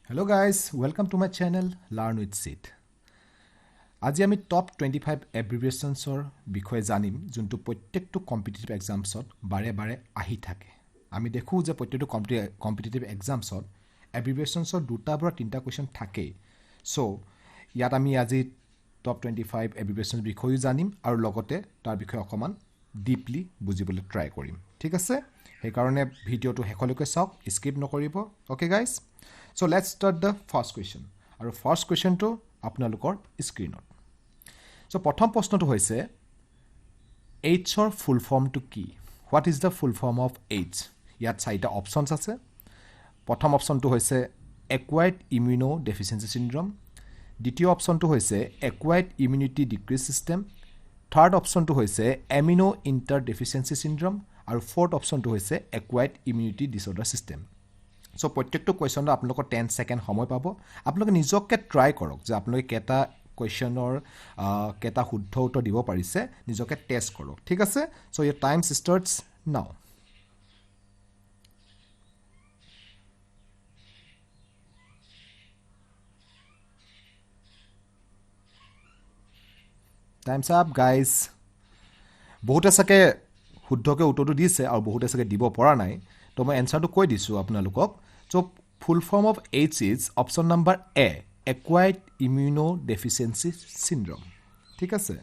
Hello guys, welcome to my channel Learn with Sid. আজি আমি top 25 এব্ৰিভিয়েশ্যনছৰ বিষয়ে জানিম যোনটো প্ৰত্যেকটো কম্পিটিটিভ এক্সামছত বাৰে বাৰে আহি থাকে। আমি দেখো যে প্ৰত্যেকটো কম্পিটিটিভ এক্সামছত এব্ৰিভিয়েশ্যনছৰ দুটা পৰা তিনিটা কুৱেশ্যন থাকে। সো ইয়াত আমি আজি টপ 25 এব্ৰিভিয়েশ্যন বিষয়ে জানিম আৰু লগতে তাৰ বিষয়ে অকমান ডিপলি বুজিবলৈ ট্ৰাই কৰিম। ঠিক আছে? সেইকাৰণে ভিডিঅ'টো শেষলৈকে চাওক, স্কিপ নকৰিব। Okay guys? So let's start the first question. আৰু ফাৰ্ষ্ট কুৱেশ্যনটো আপোনালোকৰ স্ক্ৰীনত। So প্ৰথম প্ৰশ্নটো হৈছে এইচৰ ফুল ফৰ্মটো কি? What is the full form of H? ইয়াত চাৰিটা অপশ্যনছ আছে। প্ৰথম অপশ্যনটো হৈছে একুৱাইৰ্ড ইমিউনো ডেফিচিয়েঞ্চি চিণ্ড্ৰম। দ্বিতীয় অপশ্যনটো হৈছে একুৱাইৰ্ড ইমিউনিটি ডিক্ৰিজ ছিষ্টেম। থাৰ্ড অপশ্যনটো হৈছে এমিনো ইণ্টাৰ ডেফিচিয়েঞ্চি চিণ্ড্ৰম। আৰু ফ'ৰ্থ অপশ্যনটো হৈছে একুৱাইৰ্ড ইমিউনিটি ডিছঅৰ্ডাৰ ছিষ্টেম। সো প্ৰত্যেকটো কুৱেশ্যনৰ আপোনালোকৰ 10 ছেকেণ্ড সময় পাব। আপোনালোকে নিজকে ট্ৰাই কৰক যে আপোনালোকে কেইটা কুৱেশ্যনৰ কেইটা শুদ্ধ উত্তৰ দিব পাৰিছে, নিজকে টেষ্ট কৰক। ঠিক আছে? সো ইয়াৰ time starts now. Times up guys. বহুতে চাগে শুদ্ধকৈ উত্তৰটো দিছে আৰু বহুতে চাগে দিব পৰা নাই। তো মই এনচাৰটো কৈ দিছোঁ আপোনালোকক। So' full form of AIDS is option number A, acquired immuno deficiency syndrome. ঠিক আছে?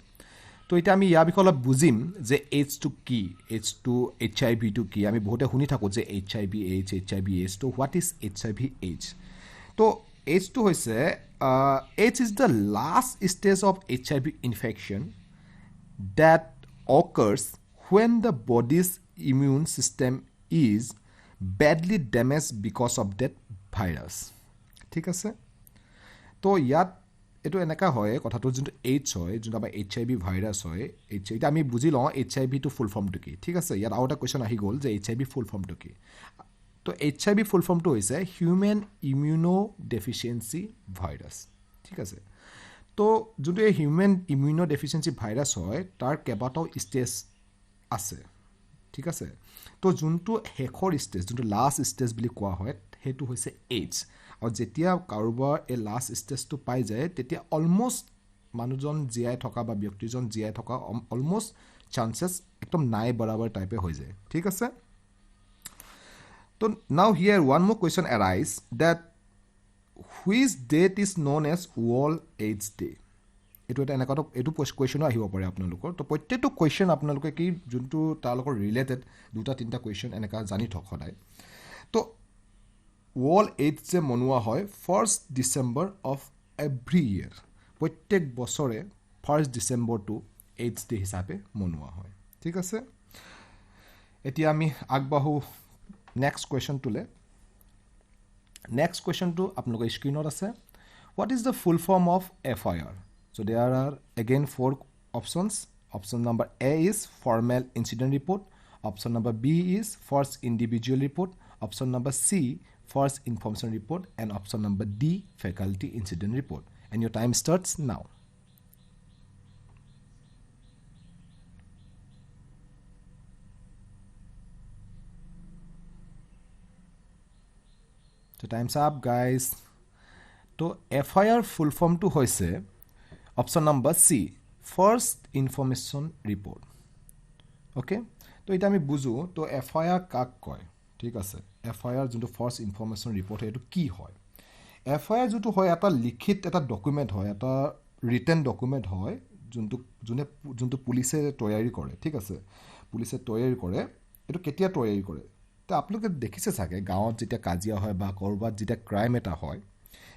তো এতিয়া আমি ইয়াৰ বিষয়ে অলপ বুজিম যে এইচটো কি, এইচ আই ভিটো কি। আমি বহুতে শুনি থাকোঁ যে এইচ আই ভি এইচ। তো what is H I V H? তো এইচটো হৈছে H is the last stage of H I V infection that occurs when the body's immune system is badly damaged because of that virus. ঠিক আছে? তো ইয়াত এইটো এনেকুৱা হয়, কথাটো যোনটো এইচ হয়, যোনটো আমাৰ এইচ আই ভি ভাইৰাছ হয়, এতিয়া আমি বুজি লওঁ এইচ আই ভিটো ফুল ফৰ্মটো কি। ঠিক আছে? ইয়াত আৰু এটা কুৱেশ্যন আহি গ'ল যে এইচ আই ভি ফুল ফৰ্মটো কি। তো এইচ আই ভি ফুল ফৰ্মটো হৈছে হিউমেন ইমিউনো ডেফিচিয়েঞ্চি ভাইৰাছ। ঠিক আছে? তো যোনটো এই হিউমেন ইমিউনো ডেফিচিয়েঞ্চি ভাইৰাছ হয় তাৰ কেইবাটাও ষ্টেজ আছে। ঠিক আছে? তো যোনটো শেষৰ ষ্টেজ, যোনটো লাষ্ট ষ্টেজ বুলি কোৱা হয়, সেইটো হৈছে এইচ। আৰু যেতিয়া কাৰোবাৰ এই লাষ্ট ষ্টেজটো পাই যায় তেতিয়া অলমষ্ট মানুহজন জীয়াই থকা বা ব্যক্তিজন জীয়াই থকা অলমষ্ট চান্সেছ একদম নাই বৰাবৰ টাইপে হৈ যায়। ঠিক আছে? তো now here one more question arise that which date is known as World AIDS Day? এইটো এটা এনেকুৱা এইটো কুৱেশ্যনো আহিব পাৰে আপোনালোকৰ। তো প্ৰত্যেকটো কুৱেশ্যন আপোনালোকে কি যোনটো তাৰ লগত ৰিলেটেড দুটা তিনিটা কুৱেশ্যন এনেকুৱা জানি থওক সদায়। তো ৱৰ্ল্ড এইডছ ডে মনোৱা হয় 1 ডিচেম্বৰ অফ এভৰি ইয়েৰ। প্ৰত্যেক বছৰে 1 ডিচেম্বৰটো এইডছ ডে হিচাপে মনোৱা হয়। ঠিক আছে? এতিয়া আমি আগবাঢ়োঁ নেক্সট কুৱেশ্যনটোলৈ। নেক্সট কুৱেশ্যনটো আপোনালোকৰ স্ক্ৰীনত আছে। What is the full form of FIR? So there are again 4 options. Option number A is formal incident report. Option number B is first individual report. Option number C, first information report. And option number D, faculty incident report. And your time starts now. So time's up guys. তো FIR ফুল ফৰ্মটো হৈছে option number C, first information report. Okay? তো এতিয়া আমি বুজোঁ তো FIR কাক কয়। ঠিক আছে? FIR যোনটো ফাৰ্ষ্ট ইনফৰ্মেশ্যন ৰিপৰ্ট হয় এইটো কি হয়? FIR যোনটো হয় এটা লিখিত এটা ডকুমেণ্ট হয়, এটা ৰিটেন ডকুমেণ্ট হয় যোনটো পুলিচে তৈয়াৰী কৰে। ঠিক আছে? পুলিচে তৈয়াৰী কৰে। এইটো কেতিয়া তৈয়াৰী কৰে? তো আপোনালোকে দেখিছে চাগে গাঁৱত যেতিয়া কাজিয়া হয় বা ক'ৰবাত যেতিয়া ক্ৰাইম এটা হয়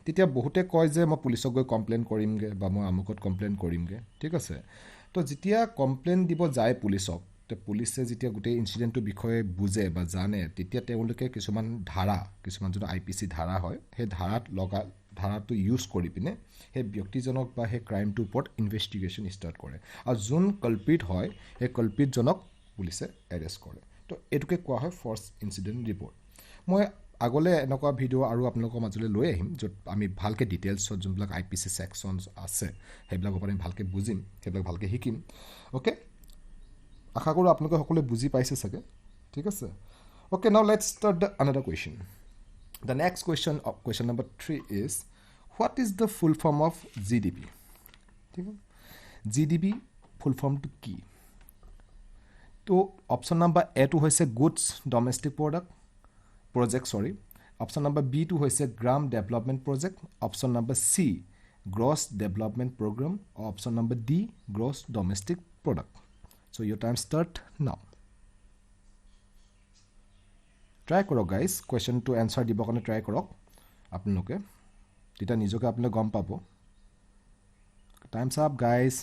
তেতিয়া বহুতে কয় যে মই পুলিচক গৈ কমপ্লেইন কৰিমগৈ বা মই আমুকত কমপ্লেইন কৰিমগৈ। ঠিক আছে? তো যেতিয়া কমপ্লেইন দিব যায় পুলিচক, তো পুলিচে যেতিয়া গোটেই ইনচিডেণ্টটোৰ বিষয়ে বুজে বা জানে তেতিয়া তেওঁলোকে কিছুমান যোনটো IPC ধাৰা হয় সেই ধাৰাটো ইউজ কৰি পিনে সেই ব্যক্তিজনক বা সেই ক্ৰাইমটোৰ ওপৰত ইনভেষ্টিগেশ্যন ষ্টাৰ্ট কৰে। আৰু যোন কালপ্ৰিট হয় সেই কালপ্ৰিটজনক পুলিচে এৰেষ্ট কৰে। তো এইটোকে কোৱা হয় ফাৰ্ষ্ট ইনচিডেণ্ট ৰিপৰ্ট। মই আগলৈ এনেকুৱা ভিডিঅ' আৰু আপোনালোকৰ মাজলৈ লৈ আহিম য'ত আমি ভালকৈ ডিটেইলছত যোনবিলাক IPC ছেকশ্যনছ আছে সেইবিলাকৰ ওপৰত আমি ভালকৈ বুজিম, সেইবিলাক ভালকৈ শিকিম। অ'কে? আশা কৰোঁ আপোনালোকে সকলোৱে বুজি পাইছে চাগে। ঠিক আছে? Okay, now let's start the another question. The next question, question number 3 is, what is the full form of GDP? ঠিক আছে, GDP full form to কি? তো অপশ্যন নাম্বাৰ এটো হৈছে gross domestic project sorry, option number B টো হৈছে গ্ৰাম development project, option number C gross development program, option number D gross domestic product. So' your time start now. Try কৰক guys, কুৱেশ্যনটো answer দিবৰ কাৰণে try কৰক আপোনালোকে, তেতিয়া নিজকে আপোনালোকে গম পাব. Times up guys.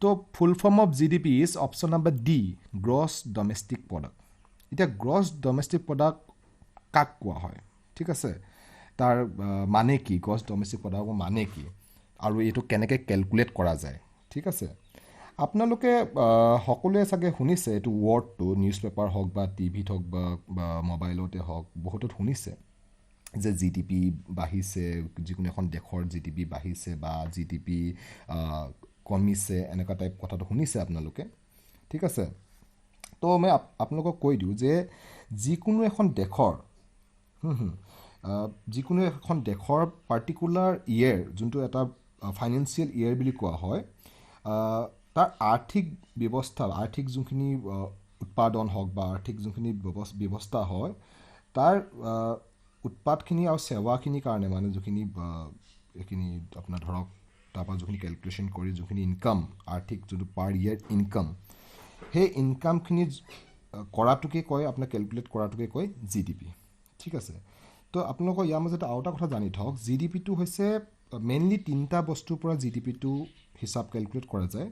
তো full form of GDP is option number D gross domestic product. এতিয়া গ্ৰছ ডমেষ্টিক প্ৰডাক্ট কাক কোৱা হয়, ঠিক আছে, তাৰ মানে কি, গ্ৰছ ডমেষ্টিক প্ৰডাক্টৰ মানে কি, আৰু এইটো কেনেকৈ কেলকুলেট কৰা যায়, ঠিক আছে. আপোনালোকে সকলোৱে চাগে শুনিছে এইটো ৱৰ্ডটো, নিউজ পেপাৰ হওক বা টিভিত হওক বা মোবাইলতে হওক, বহুতত শুনিছে যে GDP বাঢ়িছে, যিকোনো এখন দেশৰ GDP বাঢ়িছে বা GDP কমিছে, এনেকুৱা টাইপ কথাটো শুনিছে আপোনালোকে, ঠিক আছে. তো মই আপোনালোকক কৈ দিওঁ যে যিকোনো এখন দেশৰ পাৰ্টিকুলাৰ ইয়েৰ, যোনটো এটা ফাইনেন্সিয়েল ইয়েৰ বুলি কোৱা হয়, তাৰ আৰ্থিক ব্যৱস্থা, আৰ্থিক যোনখিনি উৎপাদন হওক বা আৰ্থিক যোনখিনি ব্যৱস্থা হয়, তাৰ উৎপাদখিনি আৰু সেৱাখিনিৰ কাৰণে, মানে যোনখিনি এইখিনি আপোনাৰ ধৰক, তাৰপৰা যোনখিনি কেলকুলেশ্যন কৰি যোনখিনি ইনকাম, আৰ্থিক যোনটো পাৰ ইয়েৰ ইনকাম, সেই ইনকামখিনি কৰাটোকে কয়, আপোনাৰ কেলকুলেট কৰাটোকে কয় GDP, ঠিক আছে. তো আপোনালোকৰ ইয়াৰ মাজতে আৰু এটা কথা জানি থওক, GDPটো হৈছে মেইনলি 3টা বস্তুৰ পৰা GDPটো হিচাপ কেলকুলেট কৰা যায়.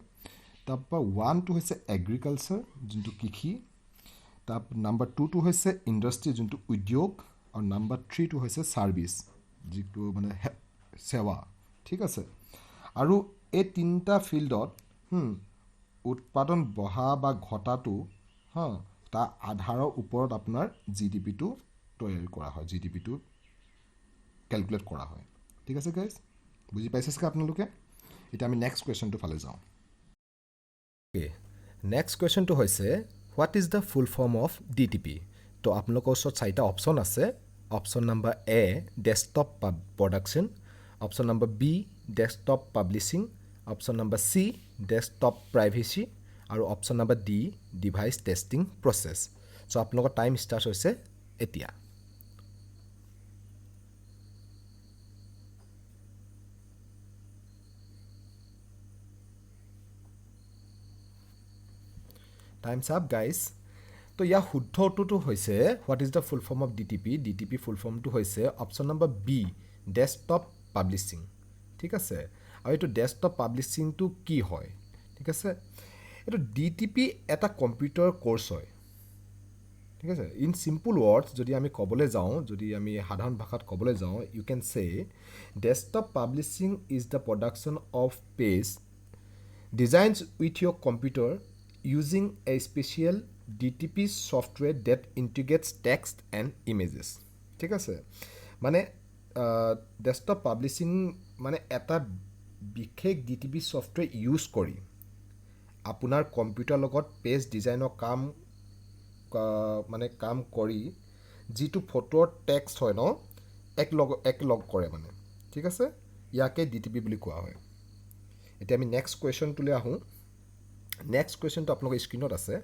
তাৰপৰা 1টো হৈছে এগ্ৰিকালচাৰ, যোনটো কৃষি, তাৰ নাম্বাৰ 2টো হৈছে ইণ্ডাষ্ট্ৰি, যোনটো উদ্যোগ, আৰু নাম্বাৰ 3টো হৈছে ছাৰ্ভিচ, যিটো মানে সেৱা, ঠিক আছে. আৰু এই 3টা ফিল্ডত উৎপাদন বঢ়া বা ঘটাটো তাৰ আধাৰৰ ওপৰত আপোনাৰ GDPটো তৈয়াৰ কৰা হয়, GDPটো কেলকুলেট কৰা হয়, ঠিক আছে গাইজ, বুজি পাইছে চাগে আপোনালোকে. এতিয়া আমি নেক্সট কুৱেশ্যনটো ফালে যাওঁ. নেক্সট কুৱেশ্যনটো হৈছে, what is the full form of DTP? তো আপোনালোকৰ ওচৰত 4টা অপশ্যন আছে. Option number A desktop production, option number B desktop publishing, option number C desktop privacy, আৰু option number D device testing process. So' আপোনালোকৰ time start হৈছে এতিয়া. Times up guys. তো ইয়াৰ শুদ্ধ উত্তৰটো হৈছে, what is the full form of DTP? DTP full ফৰ্মটো হৈছে option number B desktop publishing, ঠিক আছে. আৰু এইটো ডেস্কটপ পাব্লিছিংটো কি হয়, ঠিক আছে. এইটো DTP এটা কম্পিউটাৰ ক'ৰ্ছ হয়, ঠিক আছে. ইন চিম্পল ৱৰ্ডছ যদি আমি ক'বলৈ যাওঁ, যদি আমি সাধাৰণ ভাষাত ক'বলৈ যাওঁ, you can say desktop publishing is the production of page designs with your computer using a special DTP software that integrates text and images, ঠিক আছে. মানে ডেস্কটপ পাব্লিছিং মানে এটা বিশেষ DTP ছফ্টৱেৰ ইউজ কৰি আপোনাৰ কম্পিউটাৰ লগত পেজ ডিজাইনৰ কাম কৰি যিটো ফটোৰ টেক্সট হয় ন, একলগ কৰে মানে, ঠিক আছে. ইয়াকে DTP বুলি কোৱা হয়. এতিয়া আমি নেক্সট কুৱেশ্যনটোলৈ আহোঁ. নেক্সট কুৱেশ্যনটো আপোনালোকৰ স্ক্ৰীণত আছে.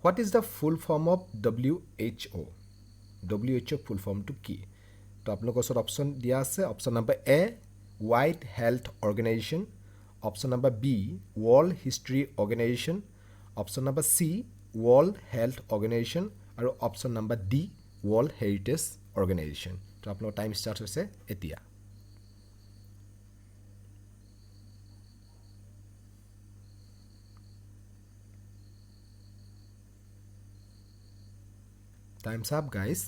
What is the full form of WHO? WHO full ফৰ্মটো কি? তো আপোনালোকৰ ওচৰত অপশ্যন দিয়া আছে. Option number A world health organization, option number B world history organization, option number C world health organization, আৰু option number D world heritage organization. তো আপোনালোকৰ টাইম ষ্টাৰ্ট হৈছে এতিয়া. Times up guys.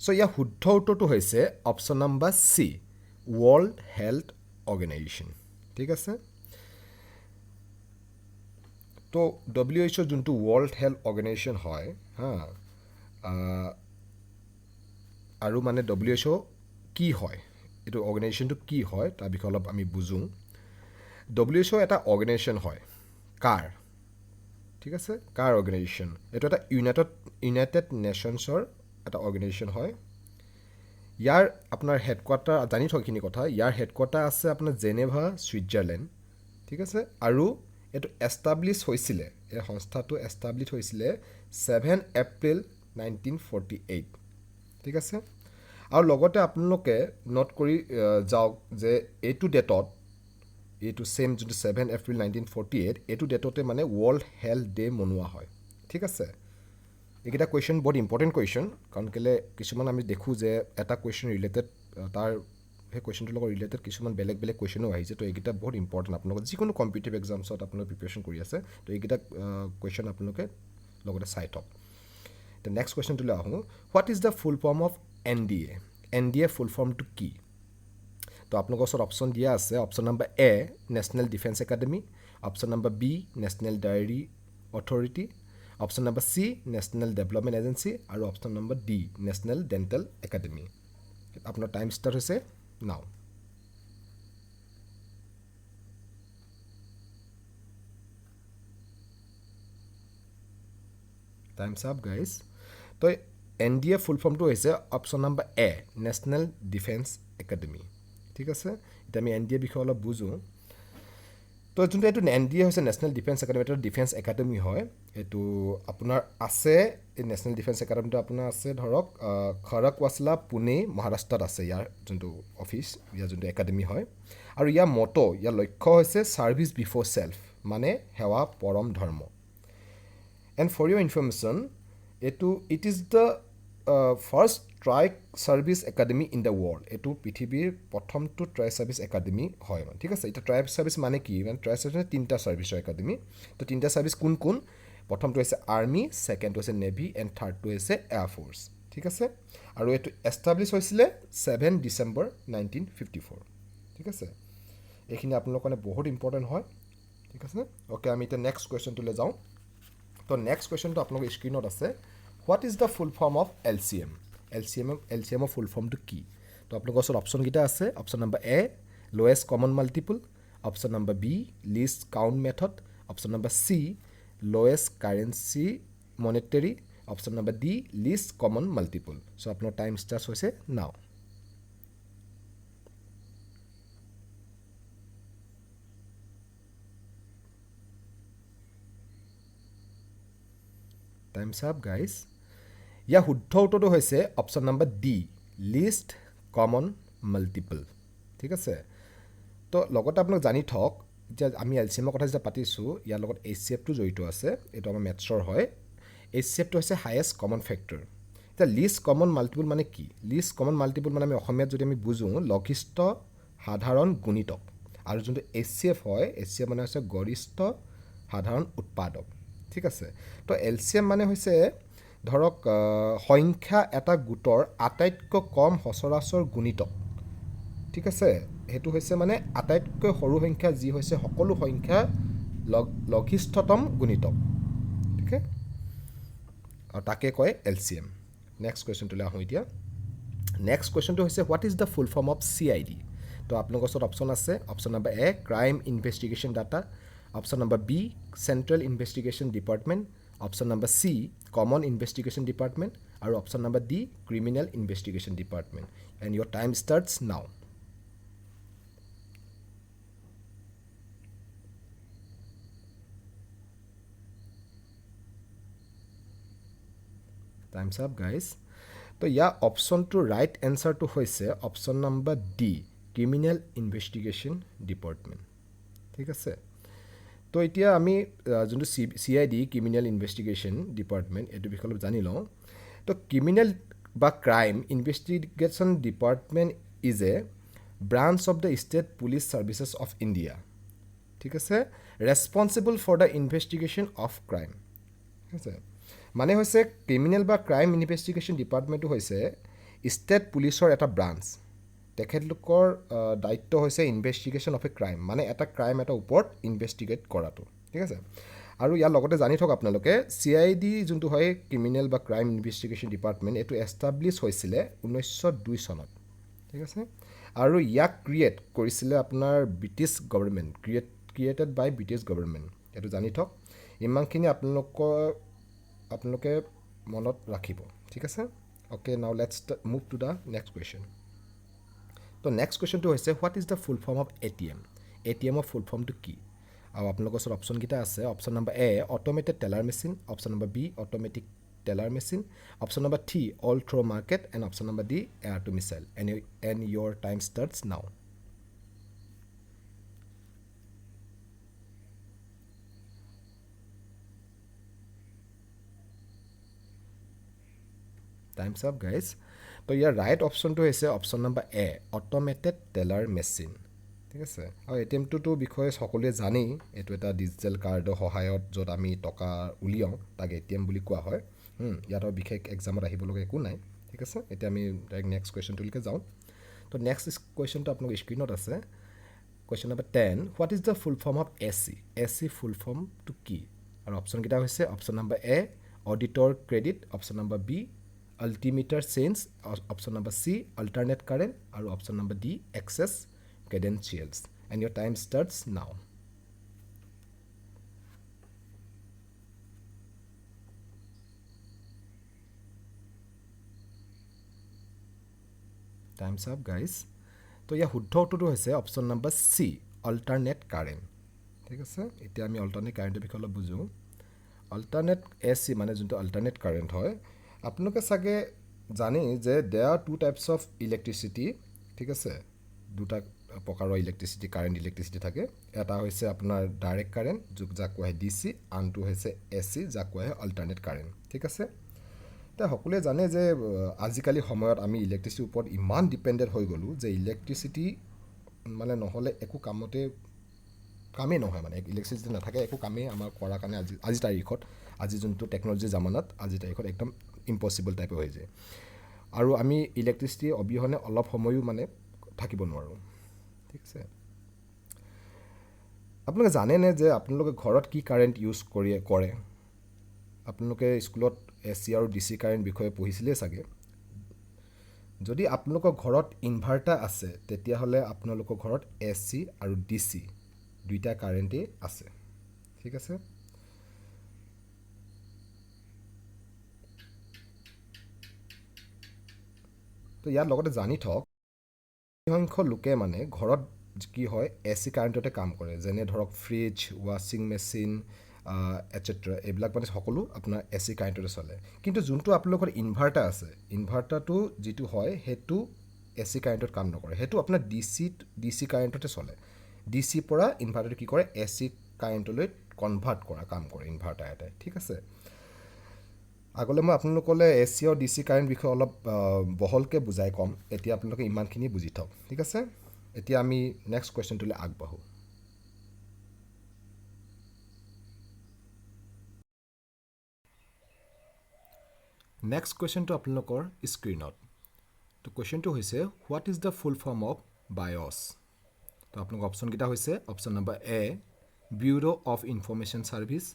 চ' ইয়াৰ শুদ্ধ উত্তৰটো হৈছে option number C world health organization, ঠিক আছে. তো WHO যোনটো ৱৰ্ল্ড হেল্থ অৰ্গেনাইজেশ্যন হয় আৰু মানে WHO কি হয়, এইটো অৰ্গেনাইজেশ্যনটো কি হয় তাৰ বিষয়ে অলপ আমি বুজোঁ. WHO এটা অৰ্গেনাইজেশ্যন হয় কাৰ, ঠিক আছে, কাৰ অৰ্গেনাইজেশ্যন? এইটো এটা ইউনাইটেড নেশ্যনছৰ এটা অৰ্গেনাইজেশ্যন হয়. ইয়াৰ আপোনাৰ হেডকোৱাৰ্টাৰ জানি থওক এইখিনি কথা ইয়াৰ হেডকোৱাৰ্টাৰ আছে আপোনাৰ জেনেভা ছুইজাৰলেণ্ড ঠিক আছে আৰু এইটো এষ্টাব্লিছ হৈছিলে এই সংস্থাটো এষ্টাব্লিছ হৈছিলে 7 এপ্ৰিল 1948 ঠিক আছে আৰু লগতে আপোনালোকে নোট কৰি যাওক যে এইটো ডেটত এইটো সেম যোনটো 7 এপ্ৰিল 1948 এইটো ডেটতে মানে ৱৰ্ল্ড হেল্থ ডে মনোৱা হয় ঠিক আছে এইকেইটা কুৱেশ্যন বহুত ইম্পৰ্টেণ্ট কুৱেশ্যন কাৰণ কেলৈ কিছুমান আমি দেখোঁ যে এটা কুৱেশ্যন ৰিলেটেড তাৰ সেই কুৱেশ্যনটোৰ লগত ৰিলেটেড কিছুমান বেলেগ বেলেগ কুৱেশ্যনো আহিছে তো এইকেইটা বহুত ইম্পৰ্টেণ্ট আপোনালোকে যিকোনো কম্পিটিটিভ এক্সামছত আপোনালোকে প্ৰিপেৰেশ্যন কৰি আছে তো এইকেইটা কুৱেশ্যন আপোনালোকে লগতে চাই থওক তো নেক্সট কুৱেশ্যনটোলৈ আহোঁ what is the full form of N D A full ফৰ্মটো কি তো আপোনালোকৰ ওচৰত অপশ্যন দিয়া আছে option number A national defence academy option number B national diary authority option number C national development agency আৰু option number D national dental academy আপোনাৰ time start হৈছে নাও টাইমছ আপ গাইজ তো N D A full ফৰ্মটো হৈছে option number A national defence academy ঠিক আছে এতিয়া আমি এন ডি এ বিষয়ে অলপ বুজোঁ তো যোনটো এইটো এন ডি এ হৈছে নেশ্যনেল ডিফেন্স একাডেমি এটা ডিফেন্স একাডেমি হয় এইটো আপোনাৰ আছে এই নেশ্যনেল ডিফেন্স একাডেমিটো আপোনাৰ আছে ধৰক খড়গৱাছলা পুনে মহাৰাষ্ট্ৰত আছে ইয়াৰ যোনটো অফিচ ইয়াৰ যোনটো একাডেমি হয় আৰু ইয়াৰ মটো ইয়াৰ লক্ষ্য হৈছে ছাৰ্ভিচ বিফ'ৰ ছেল্ফ মানে সেৱা পৰম ধৰ্ম এণ্ড ফৰ ইউৰ ইনফৰ্মেশ্যন এইটো it is the first try service academy in the world এইটো পৃথিৱীৰ প্ৰথমটো ট্ৰাই ছাৰ্ভিচ একাডেমি হয় মানে ঠিক আছে এতিয়া ট্ৰাই ছাৰ্ভিচ মানে কি মানে ট্ৰাই ছাৰ্ভিচ মানে তিনিটা ছাৰ্ভিচৰ একাডেমি তো তিনিটা ছাৰ্ভিচ কোন কোন প্ৰথমটো হৈছে আৰ্মি ছেকেণ্ডটো হৈছে নেভি এণ্ড থাৰ্ডটো হৈছে এয়াৰফ'ৰ্চ ঠিক আছে আৰু এইটো এষ্টাব্লিছ হৈছিলে 7 ডিচেম্বৰ 1954 ঠিক আছে এইখিনি আপোনালোকৰ কাৰণে বহুত ইম্পৰ্টেণ্ট হয় ঠিক আছে অ'কে আমি এতিয়া নেক্সট কুৱেশ্যনটোলৈ যাওঁ তো নেক্সট কুৱেশ্যনটো আপোনালোকৰ স্ক্ৰীণত আছে what is the full form of L C এমৰ ফুল ফৰ্মটো কি তো আপোনালোকৰ ওচৰত অপশ্যনকেইটা আছে option number A lowest common multiple option number B least count method option number C lowest currency monetary option number D least common multiple so' আপোনাৰ time start হৈছে নাও টাইমছ আপ গাইজ ইয়াৰ শুদ্ধ উত্তৰটো হৈছে option number D least common multiple ঠিক আছে তো লগতে আপোনাক জানি থওক এতিয়া আমি এল চি এমৰ কথা যেতিয়া পাতিছোঁ ইয়াৰ লগত এইচ চি এফটো জড়িত আছে এইটো আমাৰ মেথছৰ হয় এইচ চি এফটো হৈছে হায়েষ্ট কমন ফেক্টৰ এতিয়া লিষ্ট কমন মাল্টিপুল মানে কি লিষ্ট কমন মাল্টিপুল মানে আমি অসমীয়াত যদি আমি বুজোঁ লঘিষ্ঠ সাধাৰণ গুণিতক আৰু যোনটো এইচ চি এফ হয় এইচ চি এফ মানে হৈছে গৰিষ্ঠ সাধাৰণ উৎপাদক ঠিক আছে তো এল চি এম মানে হৈছে ধৰক সংখ্যা এটা গোটৰ আটাইতকৈ কম সচৰাচৰ গুণিতক ঠিক আছে সেইটো হৈছে মানে আটাইতকৈ সৰু সংখ্যা যি হৈছে সকলো সংখ্যা লঘিষ্ঠতম গুণিতক ঠিক আছে আৰু তাকে কয় এল চি এম নেক্সট কুৱেশ্যনটোলৈ আহোঁ এতিয়া নেক্সট কুৱেশ্যনটো হৈছে what is the full form of C I D তো আপোনালোকৰ ওচৰত অপশ্যন আছে option number A crime investigation data option number B central investigation department option number C common investigation department আৰু option number D criminal investigation department and your time starts now times up guys তো ইয়াৰ অপশ্যনটোৰ right এনচাৰটো হৈছে option number D criminal investigation department ঠিক আছে তো এতিয়া আমি যোনটো C I D criminal investigation department এইটো বিষয়ে অলপ জানি লওঁ তো ক্ৰিমিনেল বা crime investigation department is a branch of the state police services of India ঠিক আছে responsible for the investigation of crime ঠিক আছে মানে হৈছে ক্ৰিমিনেল বা ক্ৰাইম ইনভেষ্টিগেশ্যন ডিপাৰ্টমেণ্টটো হৈছে ষ্টেট পুলিচৰ এটা ব্ৰাঞ্চ তেখেতলোকৰ দায়িত্ব হৈছে ইনভেষ্টিগেশ্যন অফ এ ক্ৰাইম মানে এটা ক্ৰাইম এটা ওপৰত ইনভেষ্টিগেট কৰাটো ঠিক আছে আৰু ইয়াৰ লগতে জানি থওক আপোনালোকে চি আই ডি যোনটো হয় ক্ৰিমিনেল বা ক্ৰাইম ইনভেষ্টিগেশ্যন ডিপাৰ্টমেণ্ট এইটো এষ্টাব্লিছ হৈছিলে 1902 চনত ঠিক আছে আৰু ইয়াক ক্ৰিয়েট কৰিছিলে আপোনাৰ ব্ৰিটিছ গভৰ্ণমেণ্ট ক্ৰিয়েটেড বাই ব্ৰিটিছ গভৰ্ণমেণ্ট এইটো জানি থওক ইমানখিনি আপোনালোকে মনত ৰাখিব ঠিক আছে Okay, now let's move to the next question. তো নেক্সট কুৱেশ্যনটো হৈছে what is the full form of ATM? ATMৰ ফুল ফৰ্মটো কি? আৰু আপোনালোকৰ ওচৰত অপশ্যনকেইটা আছে। Option number A automated teller machine, option number B automatic teller machine, option number three all through' market, and option number D air to missile. And your time starts now. Times up guys. তো ইয়াৰ right অপশ্যনটো হৈছে option number A automated teller machine. ঠিক আছে, আৰু ATMটোৰ বিষয়ে সকলোৱে জানেই, এইটো এটা ডিজিটেল কাৰ্ডৰ সহায়ত য'ত আমি টকা উলিয়াওঁ তাক ATM বুলি কোৱা হয়। ইয়াত আৰু বিশেষ এক্সামত আহিব লগা একো নাই। ঠিক আছে, এতিয়া আমি ডাইৰেক্ট নেক্সট কুৱেশ্যনটোলৈকে যাওঁ। তো নেক্সট কুৱেশ্যনটো আপোনালোকৰ স্ক্ৰীণত আছে। Question number 10 what is the full form of AC? AC full ফৰ্মটো কি? আৰু অপশ্যনকেইটা হৈছে option number A auditor credit, option number B altimeter change, option number C alternate current, আৰু option number D access credentials. And your time starts now. Time's up, guys. তো ইয়াৰ শুদ্ধ উত্তৰটো হৈছে option number C alternate current. ঠিক আছে, এতিয়া আমি অল্টাৰনেট কাৰেণ্টৰ বিষয়ে অলপ বুজোঁ। অল্টাৰনেট AC মানে যোনটো অল্টাৰনেট কাৰেণ্ট হয়, আপোনালোকে চাগে জানেই যে there are two types of electricity. ঠিক আছে, দুটা প্ৰকাৰৰ ইলেক্ট্ৰিচিটি ইলেক্ট্ৰিচিটি থাকে। এটা হৈছে আপোনাৰ ডাইৰেক্ট কাৰেণ্ট যাক কোৱা হয় DC, আনটো হৈছে AC যাক কোৱা হয় অল্টাৰনেট কাৰেণ্ট। ঠিক আছে, এতিয়া সকলোৱে জানে যে আজিকালি সময়ত আমি ইলেক্ট্ৰিচিটিৰ ওপৰত ইমান ডিপেণ্ডেণ্ট হৈ গ'লোঁ যে ইলেক্ট্ৰিচিটি মানে নহ'লে একো কামেই নহয়। মানে ইলেক্ট্ৰিচিটি নাথাকে একো কামেই আমাৰ কৰাৰ কাৰণে আজি তাৰিখত, আজি যোনটো টেকন'লজিৰ জামানাত আজিৰ তাৰিখত একদম ইম্পচিবল টাইপৰ হৈ যায়। আৰু আমি ইলেক্ট্ৰিচিটি অবিহনে অলপ সময়ো মানে থাকিব নোৱাৰোঁ। ঠিক আছে, আপোনালোকে জানেনে যে আপোনালোকে ঘৰত কি কাৰেণ্ট ইউজ কৰে? আপোনালোকে স্কুলত AC আৰু DC কাৰেণ্ট বিষয়ে পঢ়িছিলেই চাগে। যদি আপোনালোকৰ ঘৰত ইনভাৰ্টাৰ আছে তেতিয়াহ'লে আপোনালোকৰ ঘৰত AC আৰু DC দুইটা কাৰেণ্টেই আছে। ঠিক আছে, তো ইয়াৰ লগতে জানি থওক সংখ্য লোকে মানে ঘৰত কি হয় AC কাৰেণ্টতে কাম কৰে, যেনে ধৰক ফ্ৰিজ, ৱাশ্বিং মেচিন এটচেট্ৰা, এইবিলাক মানে সকলো আপোনাৰ AC কাৰেণ্টতে চলে। কিন্তু যোনটো আপোনালোকৰ ইনভাৰ্টাৰ আছে, ইনভাৰ্টাৰটো যিটো হয় সেইটো AC কাৰেণ্টত কাম নকৰে, সেইটো আপোনাৰ DC কাৰেণ্টতে চলে। DCৰ পৰা ইনভাৰ্টাৰটো কি কৰে AC কাৰেণ্টলৈ কনভাৰ্ট কৰা কাম কৰে ইনভাৰ্টাৰ এটাই। ঠিক আছে, আগলৈ মই আপোনালোকলৈ AC আৰু DC কাৰেণ্ট বিষয়ে অলপ বহলকৈ বুজাই ক'ম। এতিয়া আপোনালোকে ইমানখিনি বুজি থওক। ঠিক আছে, এতিয়া আমি নেক্সট কুৱেশ্যনটোলৈ আগবাঢ়োঁ। নেক্সট কুৱেশ্যনটো আপোনালোকৰ স্ক্ৰীণত। তো কুৱেশ্যনটো হৈছে what is the full form of BIOS? তো আপোনালোকৰ অপশ্যনকেইটা হৈছে option number A bureau' of information service,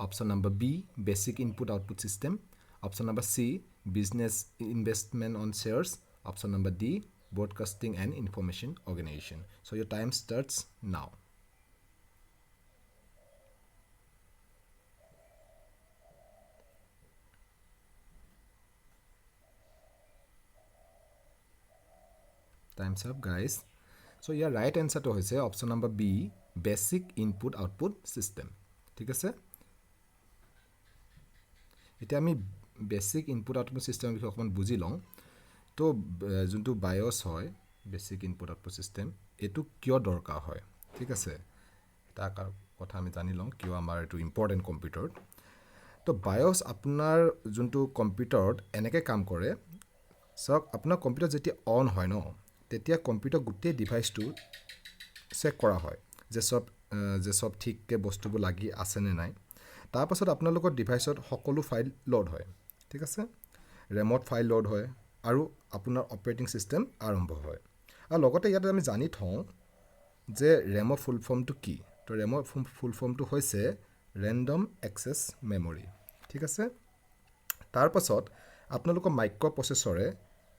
option number B basic input output system, option number C business investment on shares, option number D broadcasting and information organization. So' your time starts now. Times up guys. So' ইয়াৰ right এনচাৰটো হৈছে option number B basic input output system. ঠিক আছে, এতিয়া আমি basic input output ছিষ্টেমৰ বিষয়ে অকণমান বুজি লওঁ। তো যোনটো বায়'ছ হয় বেচিক ইনপুট আউটপুট ছিষ্টেম, এইটো কিয় দৰকাৰ হয়? ঠিক আছে, তাৰ কথা আমি জানি লওঁ কিয় আমাৰ এইটো ইম্পৰ্টেণ্ট কম্পিউটাৰত। তো বায়'ছ আপোনাৰ যোনটো কম্পিউটাৰত এনেকৈ কাম কৰে, চাওক আপোনাৰ কম্পিউটাৰ যেতিয়া অন হয় ন, তেতিয়া কম্পিউটাৰ গোটেই ডিভাইচটো চেক কৰা হয় যে চব ঠিককৈ বস্তুবোৰ লাগি আছেনে নাই। তাৰপাছত আপোনালোকৰ ডিভাইচত সকলো ফাইল লোড হয়। ঠিক আছে, ৰেমত ফাইল লোড হয় আৰু আপোনাৰ অপাৰেটিং ছিষ্টেম আৰম্ভ হয়। আৰু লগতে ইয়াতে আমি জানি থওঁ যে ৰেমৰ ফুল ফৰ্মটো কি? তো ৰেমৰ ফুল ফৰ্মটো হৈছে ৰেণ্ডম এক্সেছ মেমৰি। ঠিক আছে, তাৰপাছত আপোনালোকৰ মাইক্ৰ' প্ৰচেছৰে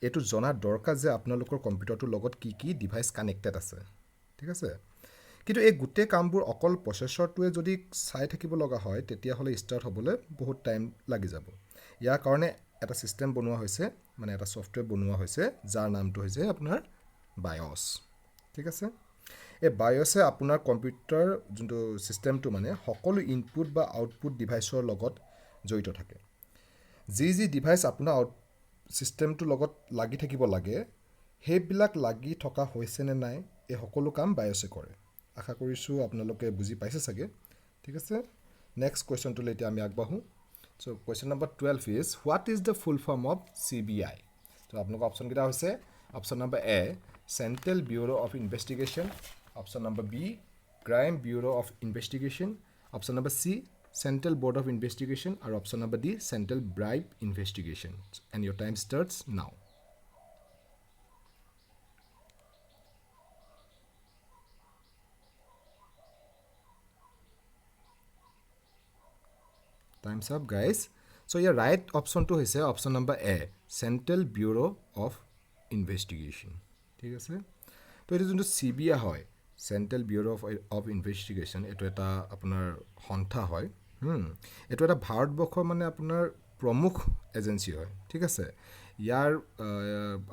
এইটো জনা দৰকাৰ যে আপোনালোকৰ কম্পিউটাৰটোৰ লগত কি কি ডিভাইচ কানেক্টেড আছে। ঠিক আছে, কিন্তু এই গোটেই কামবোৰ অকল প্ৰচেছৰটোৱে যদি চাই থাকিব লগা হয় তেতিয়াহ'লে ষ্টাৰ্ট হ'বলৈ বহুত টাইম লাগি যাব। ইয়াৰ কাৰণে এটা ছিষ্টেম বনোৱা হৈছে মানে এটা ছফ্টৱেৰ বনোৱা হৈছে যাৰ নামটো হৈছে আপোনাৰ বায়'ছ ঠিক আছে এই বায়'ছে আপোনাৰ কম্পিউটাৰ যোনটো ছিষ্টেমটো মানে সকলো ইনপুট বা আউটপুট ডিভাইচৰ লগত জড়িত থাকে যি ডিভাইচ আপোনাৰ ছিষ্টেমটোৰ লগত লাগি থাকিব লাগে সেইবিলাক লাগি থকা হৈছে নে নাই এই সকলো কাম বায়'ছে কৰে আশা কৰিছোঁ আপোনালোকে বুজি পাইছে চাগে ঠিক আছে নেক্সট কুৱেশ্যনটোলৈ এতিয়া আমি আগবাঢ়োঁ so' question number 12 is what is the full form of CBI তো আপোনালোকৰ অপশ্যনকেইটা হৈছে option number A central bureau' of investigation option number B crime bureau' of investigation option number C central board of investigation আৰু option number D central bribe investigation and your time starts now Time's up, guys. So, your right option to is option number A, Central Bureau of Investigation. ঠিক আছে তো এইটো যোনটো CBI হয় central bureau' of investigation এইটো এটা আপোনাৰ সন্থা হয় এইটো এটা ভাৰতবৰ্ষৰ মানে আপোনাৰ প্ৰমুখ এজেঞ্চি হয় ঠিক আছে ইয়াৰ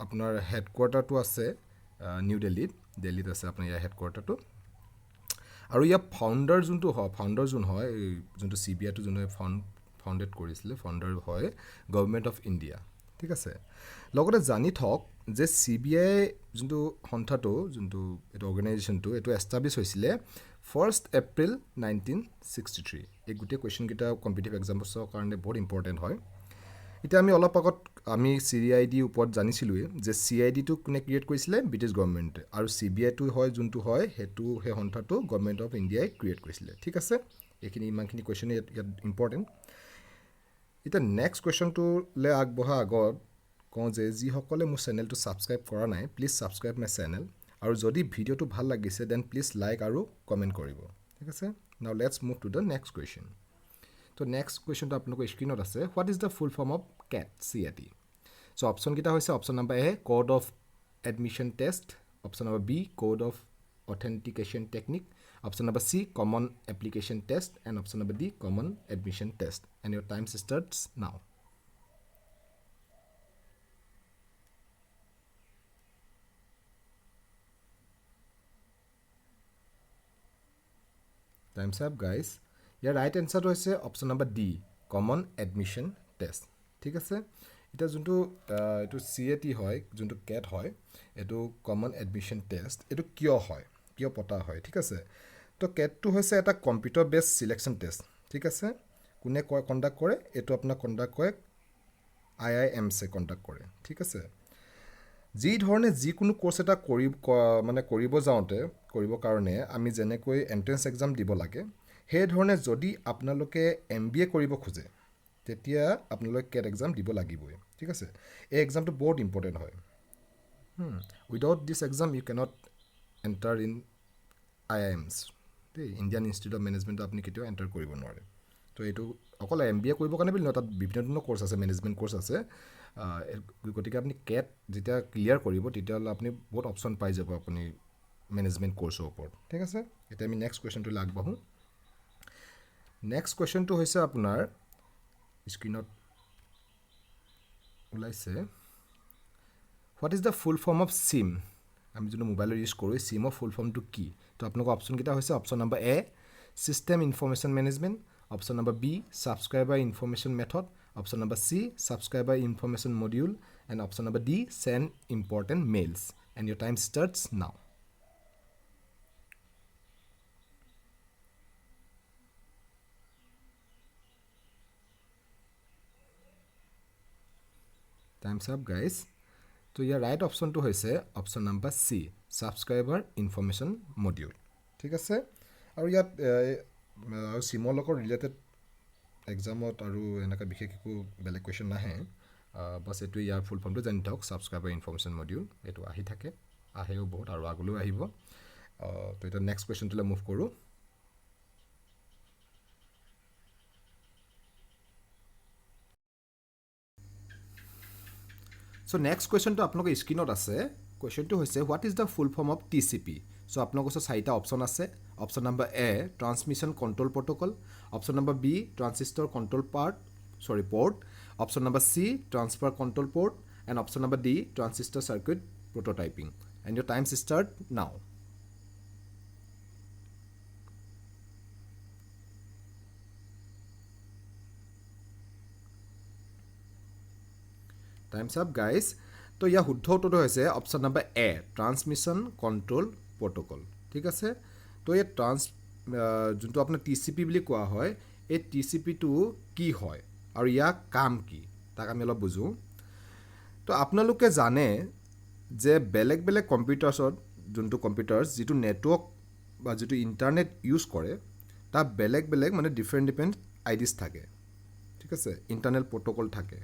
আপোনাৰ হেডকোৱাৰ্টাৰটো আছে নিউ দিল্লীত আছে আপোনাৰ ইয়াৰ হেডকোৱাৰ্টাৰটো আৰু ইয়াৰ ফাউণ্ডাৰ যোন হয় যোনটো CBIটো যোনে ফাউণ্ডেড কৰিছিলে ফাউণ্ডাৰ হয় গভৰ্ণমেণ্ট অফ ইণ্ডিয়া ঠিক আছে লগতে জানি থওক যে CBI যোনটো সন্থাটো যোনটো এইটো অৰ্গেনাইজেশ্যনটো এইটো এষ্টাব্লিছ হৈছিলে 1 এপ্ৰিল 1963 এই গোটেই কুৱেশ্যনকেইটা কম্পিটিটিভ এক্সামছৰ কাৰণে বহুত ইম্পৰ্টেণ্ট হয় এতিয়া আমি অলপ আগত আমি CID ওপৰত জানিছিলোঁৱে যে CIDটো কোনে ক্ৰিয়েট কৰিছিলে ব্ৰিটিছ গভৰ্ণমেণ্টে আৰু CBIটো হয় যোনটো হয় সেইটো সেই সন্থাটো গভৰ্ণমেণ্ট অফ ইণ্ডিয়াই ক্ৰিয়েট কৰিছিলে ঠিক আছে এইখিনি ইমানখিনি কুৱেশ্যন ইয়াত ইম্পৰ্টেণ্ট এতিয়া নেক্সট কুৱেশ্যনটোলৈ আগবঢ়া আগত কওঁ যে যিসকলে মোৰ চেনেলটো ছাবস্ক্ৰাইব কৰা নাই প্লিজ ছাবস্ক্ৰাইব মাই চেনেল আৰু যদি ভিডিঅ'টো ভাল লাগিছে দেন প্লিজ লাইক আৰু কমেণ্ট কৰিব ঠিক আছে now let's move to the next question তো নেক্সট কুৱেশ্যনটো আপোনালোকৰ স্ক্ৰীণত আছে what is the full form of CAT চ' অপশ্যনকেইটা হৈছে option number A code of admission test option number B code of authentication technique option number C common application test and option number D common admission test and your time starts now times up guys year right এনচাৰটো হৈছে option number D common admission test ঠিক আছে এতিয়া যোনটো এইটো CAT হয় যোনটো CAT হয় এইটো কমন এডমিশ্যন টেষ্ট এইটো কিয় পতা হয় ঠিক আছে তো CATটো হৈছে এটা কম্পিউটাৰ বেছড চিলেকশ্যন টেষ্ট ঠিক আছে কোনে কণ্ডাক্ট কৰে এইটো আপোনাৰ কণ্ডাক্ট কৰে IIMছে কণ্ডাক্ট কৰে ঠিক আছে যি ধৰণে যিকোনো কোৰ্চ এটা কৰিবৰ কাৰণে আমি যেনেকৈ এণ্ট্ৰেঞ্চ এক্সাম দিব লাগে সেইধৰণে যদি আপোনালোকে MBA কৰিব খোজে তেতিয়া আপোনালোকে CAT এক্সাম দিব লাগিবই ঠিক আছে এই এক্সামটো বহুত ইম্পৰ্টেণ্ট হয় without this exam you cannot enter in IIMছ দেই ইণ্ডিয়ান ইনষ্টিটিউট অফ মেনেজমেণ্টত আপুনি কেতিয়াও এণ্টাৰ কৰিব নোৱাৰে তো এইটো অকল MBA কৰিবৰ কাৰণে বুলি নহয় তাত বিভিন্ন ধৰণৰ কোৰ্চ আছে মেনেজমেণ্ট কোৰ্চ আছে গতিকে আপুনি CAT যেতিয়া ক্লিয়াৰ কৰিব তেতিয়াহ'লে আপুনি বহুত অপশ্যন পাই যাব আপুনি মেনেজমেণ্ট কোৰ্চৰ ওপৰত ঠিক আছে এতিয়া আমি নেক্সট কুৱেশ্যনটোলৈ আগবাঢ়োঁ নেক্সট কুৱেশ্যনটো হৈছে আপোনাৰ স্ক্ৰীণত ওলাইছে what is the full form of SIM আমি যোনটো মোবাইলৰ ইউজ কৰোঁ চিমৰ ফুল ফৰ্মটো কি তো আপোনালোকৰ অপশ্যনকেইটা হৈছে option number A system information management option number B subscriber information method option number C subscriber information module and option number D send important mails and your time starts now times up guys তো ইয়াৰ right অপশ্যনটো হৈছে option number C subscriber information module ঠিক আছে আৰু ইয়াত আৰু চিমৰ লগত ৰিলেটেড এক্সামত আৰু এনেকুৱা বিশেষ একো বেলেগ কুৱেশ্যন নাহে বাছ এইটো ইয়াৰ ফুল ফৰ্মটো জানি থওক ছাবস্ক্ৰাইবাৰ ইনফৰমেশ্যন মডিউল এইটো আহি থাকে আহেও বহুত আৰু আগলৈও আহিব তো এতিয়া নেক্সট কুৱেশ্যনটোলৈ মুভ কৰোঁ চ' নেক্সট কুৱেশ্যনটো আপোনালোকৰ স্ক্ৰীণত আছে কুৱেশ্যনটো হৈছে what is the full form of TCP so' আপোনালোকৰ ওচৰত 4টা অপশ্যন আছে option number A transmission control protocol option number B transistor control port Option number C, transfer control port. And option number D, transistor circuit prototyping. And your times start now. Time's up, guys. তো ইয়াৰ শুদ্ধ উত্তৰটো হৈছে option number A, transmission control protocol. ঠিক আছে, তো এই যোনটো আপোনাৰ TCP বুলি কোৱা হয়, এই TCPটো কি হয় আৰু ইয়াৰ কাম কি তাক আমি অলপ বুজোঁ। তো আপোনালোকে জানে যে বেলেগ বেলেগ কম্পিউটাৰ্ছত যোনটো কম্পিউটাৰ্ছ যিটো নেটৱৰ্ক বা যিটো ইণ্টাৰনেট ইউজ কৰে তাত বেলেগ বেলেগ মানে ডিফাৰেণ্ট IDs থাকে। ঠিক আছে, ইণ্টাৰনেল প্ৰট'কল থাকে।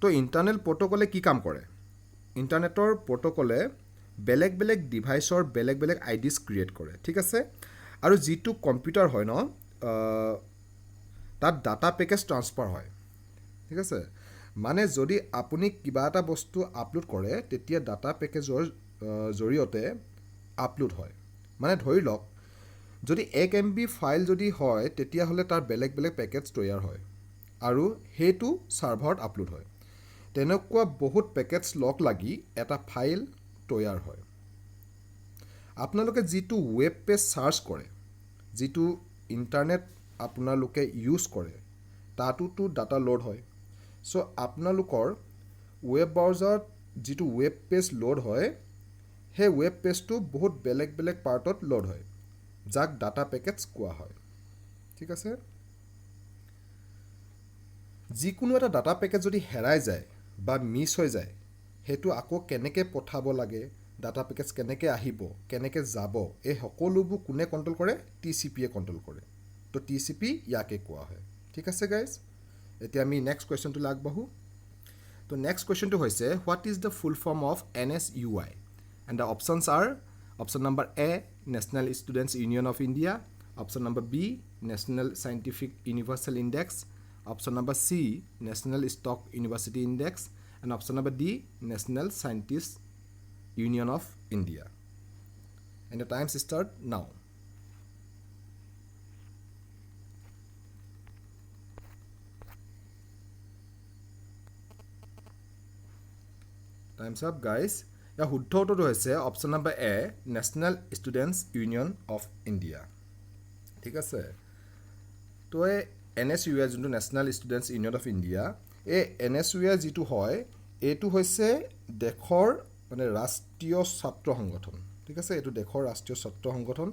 তো ইণ্টাৰনেল প্ৰট'কলে কি কাম কৰে? ইণ্টাৰনেটৰ প্ৰট'কলে বেলেগ বেলেগ ডিভাইচৰ বেলেগ বেলেগ IDs ক্ৰিয়েট কৰে। ঠিক আছে, আৰু যিটো কম্পিউটাৰ হয় ন, তাত ডাটা পেকেজ ট্ৰান্সফাৰ হয়। ঠিক আছে, মানে যদি আপুনি কিবা এটা বস্তু আপলোড কৰে তেতিয়া ডাটা পেকেজৰ জৰিয়তে আপলোড হয়। মানে ধৰি লওক যদি 1 MB ফাইল যদি হয় তেতিয়াহ'লে তাৰ বেলেগ বেলেগ পেকেজ তৈয়াৰ হয় আৰু সেইটো ছাৰ্ভাৰত আপলোড হয়। তেনেকুৱা বহুত পেকেজ লগ লাগি এটা ফাইল তৈয়াৰ হয়। আপোনালোকে যিটো ৱেব পেজ ছাৰ্চ কৰে, যিটো ইণ্টাৰনেট আপোনালোকে ইউজ কৰে, তাতোতো ডাটা লোড হয়। চ' আপোনালোকৰ ৱেব ব্ৰাউজাৰত যিটো ৱেব পেজ লোড হয়, সেই ৱেব পেজটো বহুত বেলেগ বেলেগ পাৰ্টত লোড হয়, যাক ডাটা পেকেজ কোৱা হয়। ঠিক আছে, যিকোনো এটা ডাটা পেকেজ যদি হেৰাই যায় বা মিছ হৈ যায়, সেইটো আকৌ কেনেকৈ পঠাব লাগে, ডাটা পেকেজ কেনেকৈ আহিব, কেনেকৈ যাব, এই সকলোবোৰ কোনে কণ্ট্ৰল কৰে? TCPয়ে কণ্ট্ৰল কৰে। তো TCP ইয়াকে কোৱা হয়। ঠিক আছে গাইজ, এতিয়া আমি নেক্সট কুৱেশ্যনটোলৈ আগবাঢ়োঁ। তো নেক্সট কুৱেশ্যনটো হৈছে what is the full form of NSUI? And the options are option number A, national students union of India, option number B, national scientific universal index, option number C, national stock university index, and option number D, national scientist union of India. And the time's start now. Times up guys. ইয়াৰ শুদ্ধ উত্তৰটো হৈছে option number A, national students union of India. ঠিক আছে, তো এই NSUI যোনটো national students union of India, এই NSUI যিটো হয় এইটো হৈছে দেশৰ মানে ৰাষ্ট্ৰীয় ছাত্ৰ সংগঠন। ঠিক আছে, এইটো দেশৰ ৰাষ্ট্ৰীয় ছাত্ৰ সংগঠন।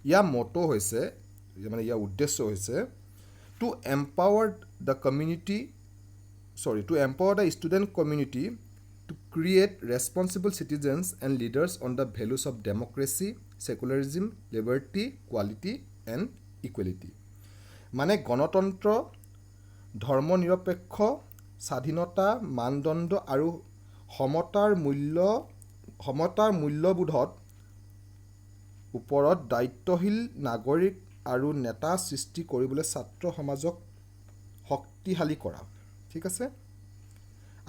ইয়াৰ মটো হৈছে মানে ইয়াৰ উদ্দেশ্য হৈছে to empower the student community to create responsible citizens and leaders on the values of democracy, secularism, liberty, equality and equality. মানে গণতন্ত্ৰ, ধৰ্মনিৰপেক্ষ, স্বাধীনতা, মানদণ্ড আৰু সমতাৰ মূল্যবোধত ওপৰত দায়িত্বশীল নাগৰিক আৰু নেতা সৃষ্টি কৰিবলৈ ছাত্ৰ সমাজক শক্তিশালী কৰা। ঠিক আছে,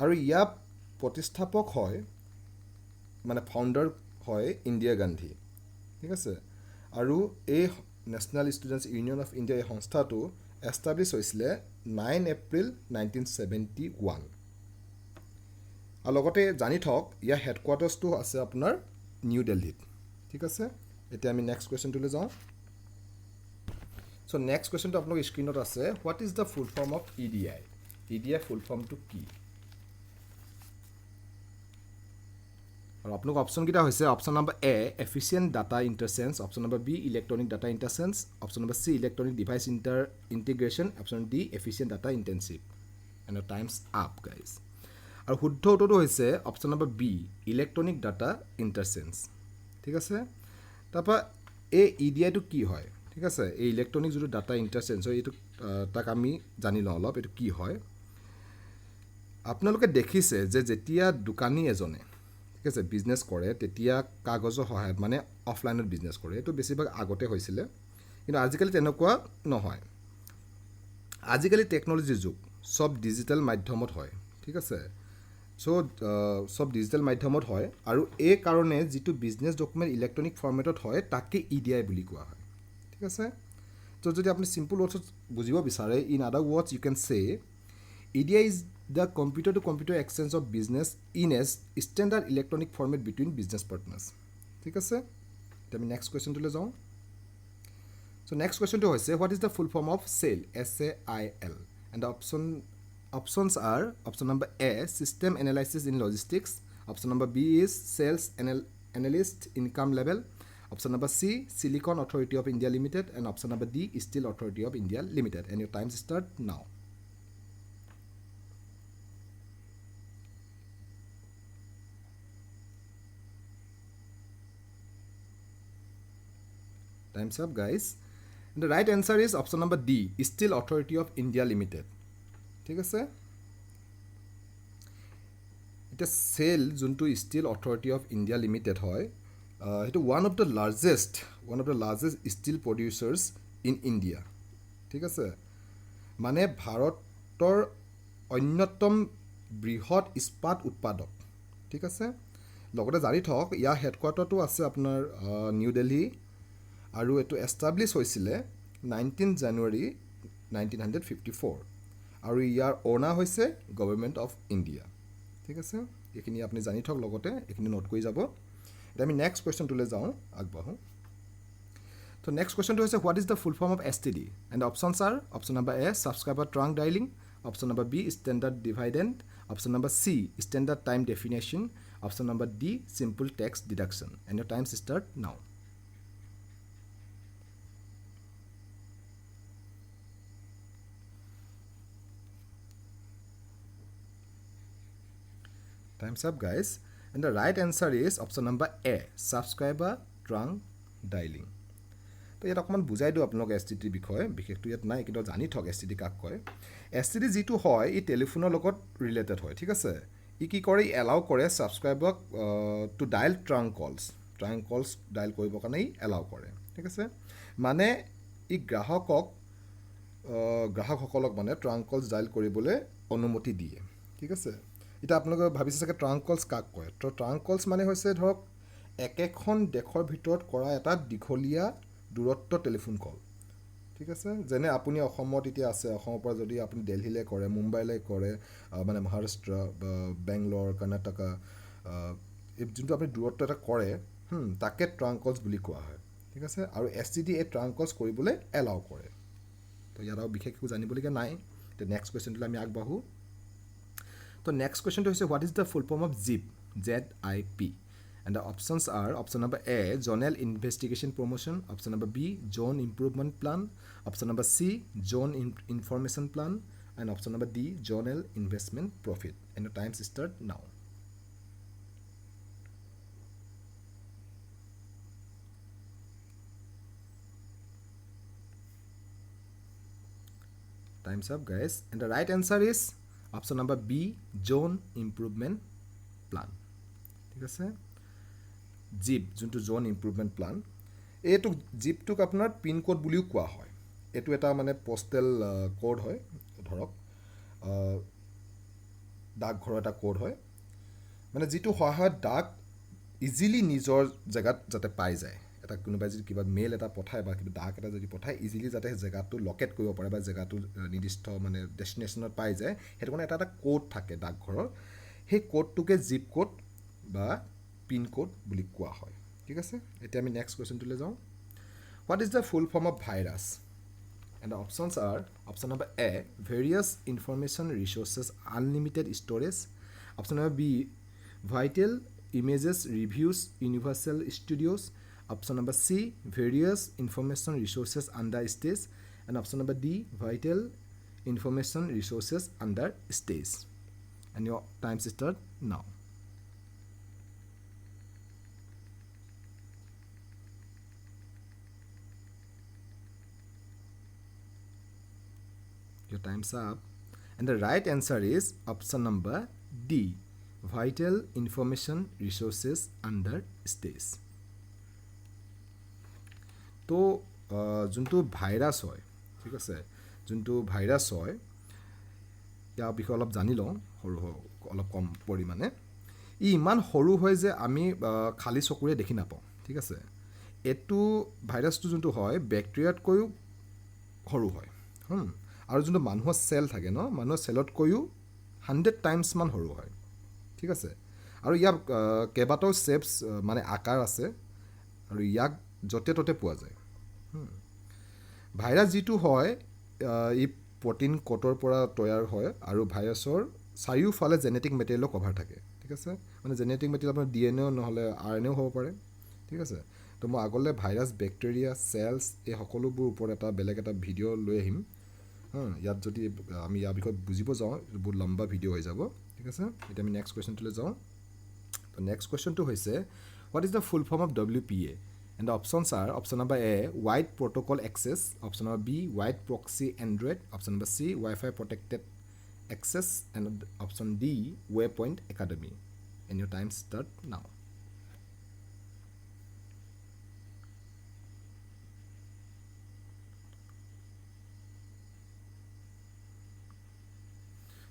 আৰু ইয়াৰ প্ৰতিষ্ঠাপক হয় মানে ফাউণ্ডাৰ হয় ইন্দিৰা গান্ধী। ঠিক আছে, আৰু এই national students union of India এই সংস্থাটো এষ্টাব্লিছ হৈছিলে 9 এপ্ৰিল 1971। আৰু লগতে জানি থওক ইয়াৰ হেডকোৱাৰ্টাৰ্ছটো আছে আপোনাৰ নিউ দিল্লীত। ঠিক আছে, এতিয়া আমি নেক্সট কুৱেশ্যনটোলৈ যাওঁ। চ' নেক্সট কুৱেশ্যনটো আপোনালোকৰ স্ক্ৰীণত আছে, what is the full form of EDI? EDI full ফৰ্মটো কি? আৰু আপোনালোকৰ অপশ্যনকেইটা হৈছে option number A, efficient data interchange, option number B, electronic data interchange, option number C, electronic device integration, option D, efficient data intensive. And times up guys. আৰু শুদ্ধ উত্তৰটো হৈছে option number B, electronic data interchange. ঠিক আছে, তাৰপৰা এই EDIটো কি হয়? ঠিক আছে, এই ইলেক্ট্ৰনিক যিটো ডাটা ইণ্টাৰচেঞ্জ হয় এইটো তাক আমি জানি লওঁ অলপ, এইটো কি হয়। আপোনালোকে দেখিছে যে যেতিয়া দোকানী এজনে ঠিক আছে বিজনেছ কৰে তেতিয়া কাগজৰ সহায়ত মানে অফলাইনত বিজনেছ কৰে, এইটো বেছিভাগ আগতে হৈছিলে, কিন্তু আজিকালি তেনেকুৱা নহয়। আজিকালি টেকন'লজিৰ যুগ, চব ডিজিটেল মাধ্যমত হয়। ঠিক আছে, চব ডিজিটেল মাধ্যমত হয় আৰু এই কাৰণে যিটো বিজনেছ ডকুমেণ্ট ইলেক্ট্ৰনিক ফৰ্মেটত হয় তাকে EDI বুলি কোৱা হয়। ঠিক আছে, তো যদি আপুনি চিম্পল ৱৰ্ডছত বুজিব বিচাৰে, ইন আদাৰ ৱৰ্ডছ ইউ কেন চে EDI is the computer to computer exchange of business in a standard electronic format between business partners. ঠিক আছে এতিয়া আমি নেক্সট কুৱেশ্যনটোলৈ যাওঁ So next question to hoise, what is the full form of SAIL? SAIL. And the options are option number A, system analysis in logistics. Option number B is sales analyst income level. Option number C, Silicon Authority of India Limited. And option number D, Steel Authority of India Limited. And your times start now. Time's up, guys. And the right answer is option number D, Steel Authority of India Limited. ঠিক আছে এটা SAIL যোনটো steel authority of India limited হয় সেইটো one of the largest steel producers in India ঠিক আছে মানে ভাৰতৰ অন্যতম বৃহৎ ইস্পাত উৎপাদক ঠিক আছে লগতে জানি থওক ইয়াৰ হেডকোৱাৰ্টাৰটো আছে আপোনাৰ নিউ দিল্লী আৰু এইটো এষ্টাব্লিছ হৈছিলে 19 জানুৱাৰী 1954 আৰু ইয়াৰ অনাৰ হৈছে গভৰ্ণমেণ্ট অফ ইণ্ডিয়া ঠিক আছে এইখিনি আপুনি জানি থওক লগতে এইখিনি নোট কৰি যাব এতিয়া আমি নেক্সট কুৱেশ্যনটোলৈ যাওঁ আগবাঢ়ো তো নেক্সট কুৱেশ্যনটো হৈছে what is the full form of STD and options are option number A subscriber trunk dialing option number B standard dividend option number C standard time definition option number D simple tax deduction and your time's start now Time's up, guys. And the right answer is option number A, subscriber trunk dialing. তো ইয়াত অকণমান বুজাই দিওঁ আপোনালোক STD বিষয়ে বিশেষটো ইয়াত নাই কিন্তু জানি থওক STD কাক কয় STD যিটো হয় ই টেলিফোনৰ লগত ৰিলেটেড হয় ঠিক আছে ই কি কৰে এলাউ কৰে ছাবস্ক্ৰাইবাৰক টু ডাইল ট্ৰাংক কলছ ডাইল কৰিবৰ কাৰণে ই এলাউ কৰে ঠিক আছে মানে ই গ্ৰাহকসকলক মানে ট্ৰাংক কলছ ডাইল কৰিবলৈ অনুমতি দিয়ে ঠিক আছে এতিয়া আপোনালোকে ভাবিছে চাগে ট্ৰাংক কলছ কাক কয় তো ট্ৰাংক কলছ মানে হৈছে ধৰক একেখন দেশৰ ভিতৰত কৰা এটা দীঘলীয়া দূৰত্ব টেলিফোন কল ঠিক আছে যেনে আপুনি অসমত এতিয়া আছে অসমৰ পৰা যদি আপুনি দিল্লীলৈ কৰে মুম্বাইলৈ কৰে মানে মহাৰাষ্ট্ৰ বা বেংগলোৰ কৰ্ণাটকা যোনটো আপুনি দূৰত্ব এটা কৰে তাকে ট্ৰাংক কলছ বুলি কোৱা হয় ঠিক আছে আৰু STD এই ট্ৰাংক কলছ কৰিবলৈ এলাউ কৰে তো ইয়াত আৰু বিশেষ একো জানিবলগীয়া নাই এতিয়া নেক্সট কুৱেশ্যনটোলৈ আমি আগবাঢ়োঁ So next question to is what is the full form of ZIP? ZIP. And the options are option number A, Zonal Investigation Promotion. Option number B, Zone Improvement Plan. Option number C, Zone Information Plan. And option number D, Zonal Investment Profit. And the times start now. Time's up, guys. And the right answer is option number B, Zone Improvement Plan. ঠিক আছে jeep যোনটো জোন improvement plan এইটো জিপটোক আপোনাৰ pin code বুলিও কোৱা হয় এইটো এটা মানে পোষ্টেল কোড হয় ধৰক ডাকঘৰৰ এটা কোড হয় মানে যিটো সহায়ত ডাক ইজিলি নিজৰ জেগাত যাতে পাই যায় এটা কোনোবাই যদি কিবা মেইল এটা পঠায় বা কিবা ডাক এটা যদি পঠায় ইজিলি যাতে জেগাটো লোকেট কৰিব পাৰে বা জেগাটো নিৰ্দিষ্ট মানে ডেষ্টিনেশ্যনত পাই যায় সেইটো কাৰণে এটা কোড থাকে ডাকঘৰৰ সেই কোডটোকে জিপ কোড বা পিন কোড বুলি কোৱা হয় ঠিক আছে এতিয়া আমি নেক্সট কুৱেশ্যনটোলৈ যাওঁ what is the full form of virus and the options are option number A, various information resources unlimited storage option number B, vital images reviews universal studios option number C, various information resources under stage and option number D, vital information resources under stage and your time start now your time's up and the right answer is option number D, vital information resources under stage তো যোনটো virus হয় ঠিক আছে যোনটো virus হয় ইয়াৰ বিষয়ে অলপ জানি লওঁ সৰু অলপ কম পৰিমাণে ই ইমান সৰু হয় যে আমি খালী চকুৰে দেখি নাপাওঁ ঠিক আছে এইটো ভাইৰাছটো যোনটো হয় বেক্টেৰিয়াতকৈও সৰু হয় আৰু যোনটো মানুহৰ চেল থাকে ন মানুহৰ চেলতকৈও 100 টাইমছ মান সৰু হয় ঠিক আছে আৰু ইয়াৰ কেইবাটাও শ্বেপছ মানে আকাৰ আছে আৰু ইয়াক য'তে ত'তে পোৱা যায় ভাইৰাছ যিটো হয় ই প্ৰ'টিন ক'টৰ পৰা তৈয়াৰ হয় আৰু ভাইৰাছৰ চাৰিওফালে জেনেটিক মেটেৰিয়েলৰ কভাৰ থাকে ঠিক আছে মানে জেনেটিক মেটেৰিয়েল আপোনাৰ DNA নহ'লে RNA হ'ব পাৰে ঠিক আছে তো মই আগলৈ ভাইৰাছ বেক্টেৰিয়া চেলছ এই সকলোবোৰ ওপৰত এটা বেলেগ এটা ভিডিঅ' লৈ আহিম ইয়াত যদি আমি ইয়াৰ বিষয়ে বুজিব যাওঁ বহুত লম্বা ভিডিঅ' হৈ যাব ঠিক আছে এতিয়া আমি নেক্সট কুৱেশ্যনটোলৈ যাওঁ তো নেক্সট কুৱেশ্যনটো হৈছে what is the full form of WPA and the options are option number A wide protocol access option number B wide proxy Android option number C Wi-Fi protected access and option D Waypoint Academy and your time start now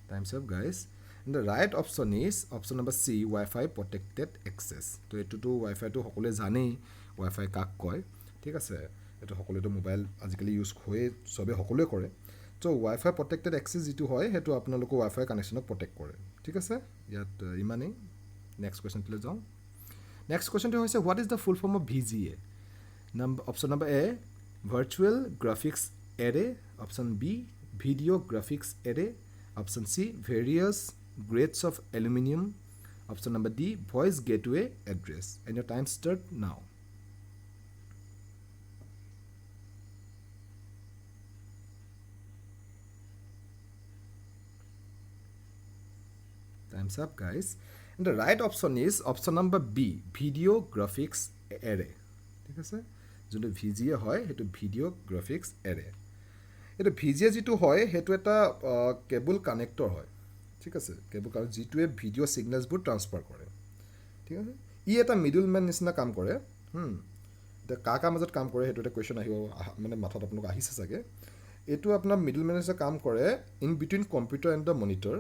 time's up guys and the right option is option number C Wi-Fi protected access তো এটোটো Wi-Fi তো সকলোৱে জানেই Wi-Fi কাক কয় ঠিক আছে এটো সকলোৱেতো mobile আজিকালি ইউজ হৈ সবে সকলোৱে কৰে তো Wi-Fi protected access যেটো হয় হেতু আপোনালোকৰ Wi-Fi কানেকশনক প্ৰটেক্ট কৰে ঠিক আছে ইয়াত ইমানেই নেক্সট কোৱেশ্চনলৈ যাওঁ নেক্সট কোৱেশ্চনটো হৈছে what is the full form of VGA option number A virtual graphics array option B video graphics array option C various grades of aluminum option number D voice gateway address and your time start now time's up guys and the right option is option number B video graphics array ঠিক আছে যোনটো VGA হয় হেতু video graphics array এটা VGA যেটো হয় হেতু এটা কেবল কানেক্টৰ হয় ঠিক আছে কেবল কাৰণ যেটোৱে ভিডিও সিগনেলছবোৰ ট্ৰান্সফাৰ কৰে ঠিক আছে ই এটা মিডলম্যান নিচিনা কাম কৰে এটা কাকা মাজত কাম কৰে হেতু এটা কোৱেশ্চন আহিব মানে মাথাত আপোনাক আহিছে চাগে এটো আপোনাৰ মিডলম্যান নিচিনা কাম কৰে in between computer and the monitor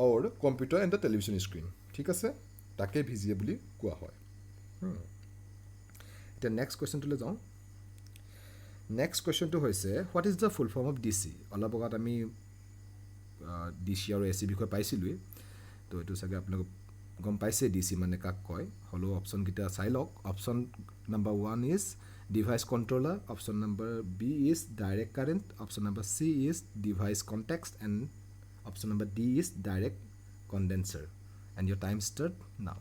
or computer and the television screen ঠিক আছে তাকে VGA বুলি কোৱা হয় এতিয়া নেক্সট কোৱেশ্চনটোলৈ যাওঁ নেক্সট কোৱেশ্চনটো হৈছে what is the full form of DC অলপ আগত আমি DC আৰু AC বিষয়ে পাইছিলোৱে তো এটো চাগে আপোনালোক গম পাইছে DC মানে কাক কয় হলো অপচন কিটা চাই লওক option number 1 is device controller option number B is direct current option number C is device context and option number D is direct condenser and your time start now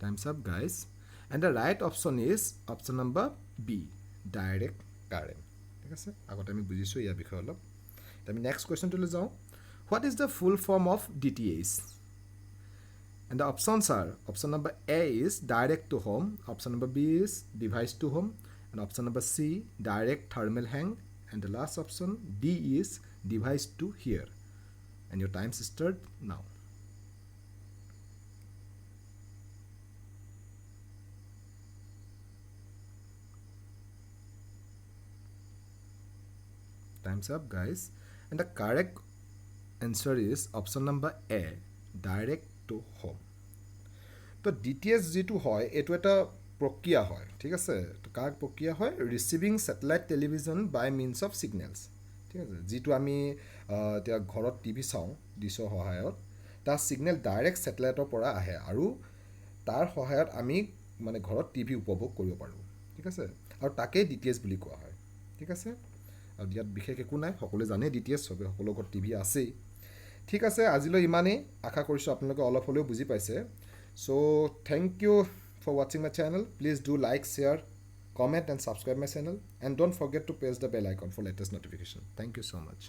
time's up guys and the right option is option number B direct current ঠিক আছে আগতে আমি বুজিছো ইয়াৰ বিষয়ে অলপ আমি next কোৱেশ্চনটোলৈ যাওঁ what is the full form of DTH and the options are option number A is direct to home option number B is device to home and option number C direct thermal hang and the last option D is device to hear and your time start now time's up guys and the correct answer is option number A direct to home তো DTH যেটো হয় এটো এটা প্ৰক্ৰিয়া হয় ঠিক আছে তো কাক প্ৰক্ৰিয়া হয় receiving satellite television by means of signals ঠিক আছে যেটো আমি এতিয়া ঘৰত টিভি চাওঁ ডিছৰ সহায়ত তাৰ সিগনেল ডাইৰেক্ট স্যাটেলাইটৰ পৰা আহে আৰু তাৰ সহায়ত আমি মানে ঘৰত টিভি উপভোগ কৰিব পাৰোঁ ঠিক আছে আৰু তাকে DTH বুলি কোৱা হয় ঠিক আছে আৰু ইয়াত বিশেষ একো নাই সকলোৱে জানে DTH সবে সকলো ঘৰত টিভি আছে ঠিক আছে আজিলৈ ইমানেই আশা কৰিছো আপোনালোকে অলপ হলেও বুজি পাইছে so thank you for watching my channel please do like share comment and subscribe my channel and don't forget to press the bell icon for latest notification thank you so much